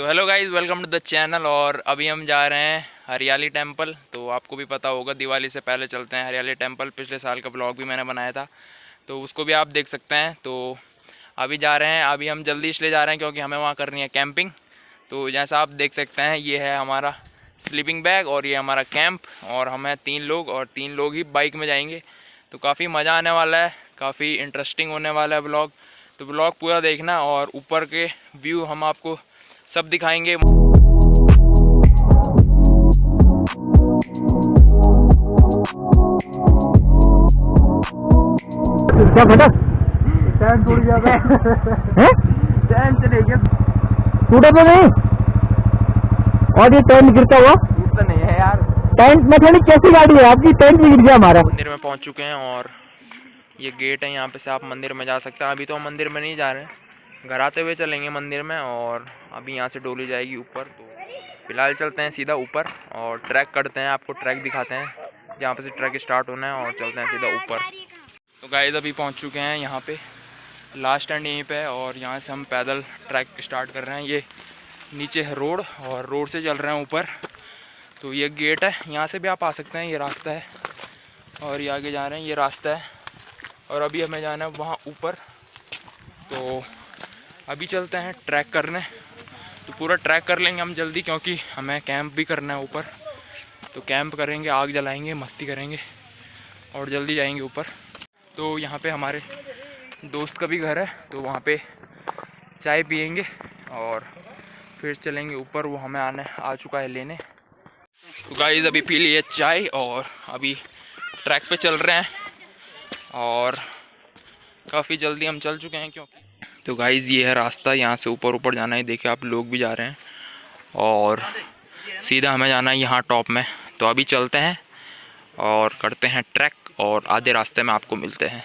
तो hello guys, welcome to the channel. और अभी हम जा रहे हैं हरियाली टेंपल। तो आपको भी पता होगा, दिवाली से पहले चलते हैं हरियाली टेंपल। पिछले साल का ब्लॉग भी मैंने बनाया था, तो उसको भी आप देख सकते हैं। तो अभी जा रहे हैं, अभी हम जल्दी इसलिए जा रहे हैं क्योंकि हमें वहाँ करनी है कैंपिंग। तो जैसा आप देख सकते हैं, ये है हमारा स्लीपिंग बैग और ये हमारा कैंप। और हम हैं 3 लोग और 3 लोग ही बाइक में जाएंगे। तो काफ़ी मज़ा आने वाला है, काफ़ी इंटरेस्टिंग होने वाला है ब्लॉग। तो ब्लॉग पूरा देखना और ऊपर के व्यू हम आपको सब दिखाएंगे। क्या फटा? टैंक टूट गया था। टैंक चले गया, टूटा तो नहीं? और ये टेंट गिरता हुआ? टूटता नहीं है यार। टेंट मैकेनिक कैसी गाड़ी है आपकी? टेंट भी गिर गया हमारा। मंदिर में पहुंच चुके हैं और ये गेट है, यहाँ पे से आप मंदिर में जा सकते हैं। अभी तो हम मंदिर में नहीं जा रहे हैं, घर आते हुए चलेंगे मंदिर में। और अभी यहाँ से डोली जाएगी ऊपर। तो फिलहाल चलते हैं सीधा ऊपर और ट्रैक करते हैं, आपको ट्रैक दिखाते हैं जहाँ पे से ट्रैक स्टार्ट होना है, और चलते हैं सीधा ऊपर। तो गाइस अभी पहुँच चुके हैं यहाँ पे, लास्ट एंड यहीं पे है। और यहाँ से हम पैदल ट्रैक स्टार्ट कर रहे हैं। ये नीचे है रोड और रोड से चल रहे हैं ऊपर। तो ये गेट है, यहाँ से भी आप आ सकते हैं, ये रास्ता है। और ये आगे जा रहे हैं, ये रास्ता है। और अभी हमें जाना है वहाँ ऊपर। तो अभी चलते हैं ट्रैक करने। तो पूरा ट्रैक कर लेंगे हम जल्दी, क्योंकि हमें कैंप भी करना है ऊपर। तो कैंप करेंगे, आग जलाएंगे, मस्ती करेंगे और जल्दी जाएंगे ऊपर। तो यहाँ पे हमारे दोस्त का भी घर है, तो वहाँ पे चाय पियेंगे और फिर चलेंगे ऊपर। वो हमें आ चुका है लेने। तो गाइस अभी पी लिए चाय और अभी ट्रैक पे चल रहे हैं और काफ़ी जल्दी हम चल चुके हैं। क्योंकि तो गाइस ये है रास्ता, यहाँ से ऊपर जाना है। देखिए आप लोग भी जा रहे हैं और सीधा हमें जाना है यहाँ टॉप में। तो अभी चलते हैं और करते हैं ट्रैक, और आधे रास्ते में आपको मिलते हैं।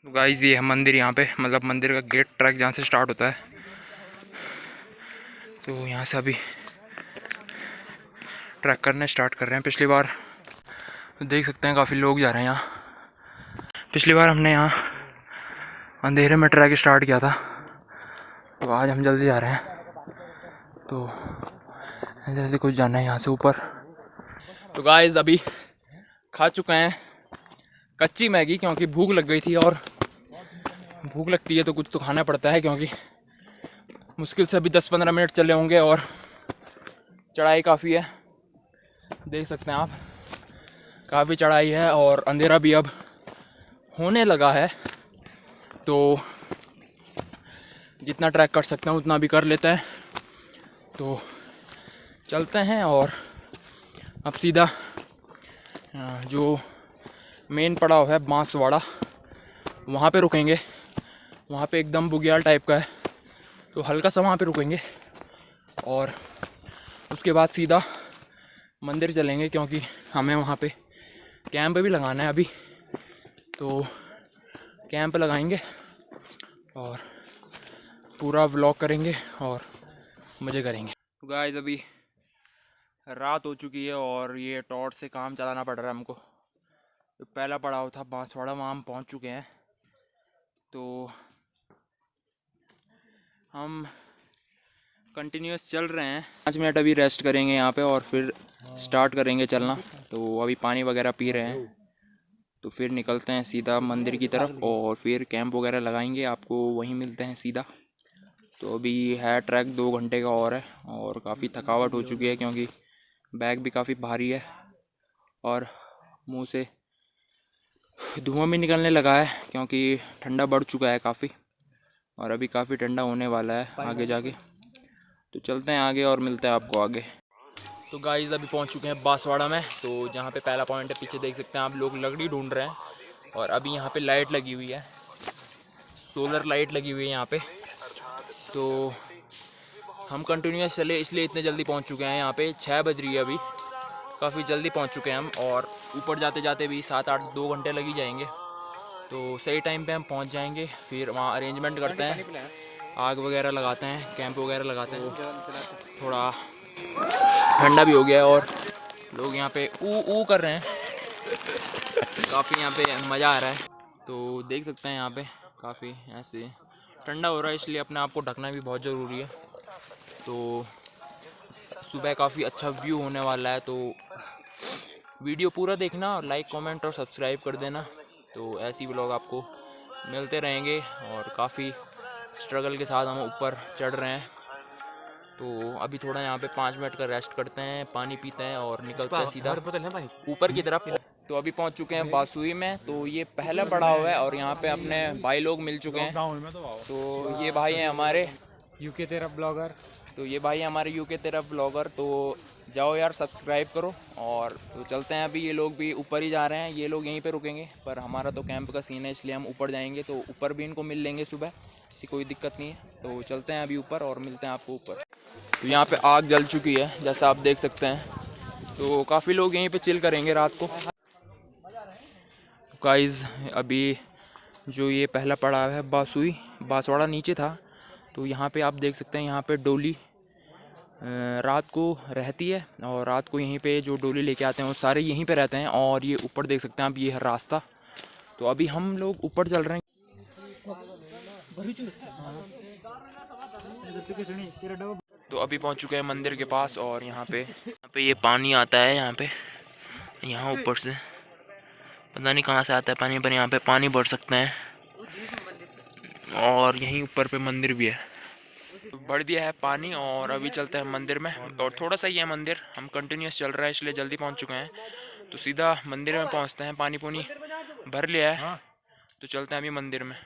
गाइस ये है मंदिर, यहाँ पे मतलब मंदिर का गेट, ट्रैक जहाँ से स्टार्ट होता है। तो यहाँ से अभी ट्रैक करना स्टार्ट कर रहे हैं। पिछली बार देख सकते हैं काफ़ी लोग जा रहे हैं यहाँ। पिछली बार हमने यहाँ अंधेरे में ट्रैक स्टार्ट किया था, तो आज हम जल्दी जा रहे हैं। तो जैसे कुछ जाना है यहाँ से ऊपर। तो गाइस अभी खा चुके हैं कच्ची मैगी, क्योंकि भूख लग गई थी। और भूख लगती है तो कुछ तो खाना पड़ता है, क्योंकि मुश्किल से अभी 10-15 मिनट चले होंगे और चढ़ाई काफ़ी है। देख सकते हैं आप, काफ़ी चढ़ाई है और अंधेरा भी अब होने लगा है। तो जितना ट्रैक कर सकते हैं उतना भी कर लेते हैं। तो चलते हैं और अब सीधा जो मेन पड़ाव है बांसवाड़ा, वहाँ पे रुकेंगे। वहाँ पे एकदम बुग्याल टाइप का है, तो हल्का सा वहाँ पे रुकेंगे और उसके बाद सीधा मंदिर चलेंगे, क्योंकि हमें वहाँ पे कैंप भी लगाना है अभी। तो कैंप लगाएंगे और पूरा व्लॉग करेंगे और मज़े करेंगे। तो गाइस अभी रात हो चुकी है और ये टॉर्च से काम चलाना पड़ रहा है हमको। तो पहला पड़ाव था बांसवाड़ा, वहाँ हम पहुँच चुके हैं। तो हम कंटिन्यूस चल रहे हैं। 5 मिनट अभी रेस्ट करेंगे यहाँ पे और फिर स्टार्ट करेंगे चलना। तो अभी पानी वगैरह पी रहे हैं, तो फिर निकलते हैं सीधा मंदिर की तरफ और फिर कैंप वगैरह लगाएंगे। आपको वहीं मिलते हैं सीधा। तो अभी है ट्रैक 2 घंटे का और है, और काफ़ी थकावट हो चुकी है, क्योंकि बैग भी काफ़ी भारी है और मुँह से धुआं भी निकलने लगा है, क्योंकि ठंडा बढ़ चुका है काफ़ी। और अभी काफ़ी ठंडा होने वाला है आगे जाके। तो चलते हैं आगे और मिलते हैं आपको आगे। तो गाइस अभी पहुंच चुके हैं बांसवाड़ा में। तो जहाँ पे पहला पॉइंट है, पीछे देख सकते हैं आप लोग लकड़ी ढूंढ रहे हैं। और अभी यहाँ पे लाइट लगी हुई है, सोलर लाइट लगी हुई है यहाँ पे। तो हम कंटिन्यूस चले इसलिए इतने जल्दी पहुंच चुके हैं। यहाँ पे 6 बज रही है अभी, काफ़ी जल्दी पहुंच चुके हैं हम। और ऊपर जाते जाते भी 7-8-2 घंटे लग ही जाएंगे, तो सही टाइम पे हम पहुंच जाएंगे। फिर वहाँ अरेंजमेंट करते हैं, आग वगैरह लगाते हैं, कैंप वगैरह लगाते हैं। थोड़ा ठंडा भी हो गया है और लोग यहाँ पे ऊ कर रहे हैं, काफ़ी यहाँ पे मज़ा आ रहा है। तो देख सकते हैं यहाँ पे काफ़ी ऐसे ठंडा हो रहा है, इसलिए अपने आप को ढकना भी बहुत ज़रूरी है। तो सुबह काफ़ी अच्छा व्यू होने वाला है, तो वीडियो पूरा देखना और लाइक कमेंट और सब्सक्राइब कर देना। तो ऐसी व्लॉग आपको मिलते रहेंगे और काफ़ी स्ट्रगल के साथ हम ऊपर चढ़ रहे हैं। तो अभी थोड़ा यहाँ पे 5 मिनट का रेस्ट करते हैं, पानी पीते हैं और निकलते हैं सीधा ऊपर की तरफ। तो अभी पहुँच चुके हैं बासुई में। तो ये पहला पड़ाव है और यहाँ पे अपने भाई लोग मिल चुके हैं। तो ये भाई हैं हमारे यूके तेरा ब्लॉगर। तो ये भाई हमारे यूके तरफ ब्लॉगर। तो जाओ यार सब्सक्राइब करो। और तो चलते हैं, अभी ये लोग भी ऊपर ही जा रहे हैं, ये लोग यहीं पे रुकेंगे, पर हमारा तो कैंप का सीन है इसलिए हम ऊपर जाएंगे। तो ऊपर भी इनको मिल लेंगे सुबह, किसी कोई दिक्कत नहीं है। तो चलते हैं अभी ऊपर और मिलते हैं आपको ऊपर। तो यहाँ पे आग जल चुकी है जैसा आप देख सकते हैं। तो काफ़ी लोग यहीं पे चिल करेंगे रात को। गाइस अभी जो ये पहला पड़ाव है बासुई, बांसवाड़ा नीचे था। तो यहाँ पे आप देख सकते हैं, यहाँ पे डोली रात को रहती है और रात को यहीं पे जो डोली लेके आते हैं वो सारे यहीं पे रहते हैं। और ये ऊपर देख सकते हैं आप, ये है रास्ता। तो अभी हम लोग ऊपर चल रहे हैं। तो अभी पहुंच चुके हैं मंदिर के पास और यहाँ पे ये पानी आता है यहाँ ऊपर से, पता नहीं कहाँ से आता है पानी, पर यहाँ पे पानी भर सकते हैं। और यहीं ऊपर पे मंदिर भी है, भर दिया है पानी। और अभी चलते हैं मंदिर में। और थोड़ा सा ही है मंदिर, हम कंटिन्यूस चल रहा है इसलिए जल्दी पहुंच चुके हैं। तो सीधा मंदिर में पहुंचते हैं, पानी पुनी भर लिया है। तो चलते हैं अभी मंदिर में।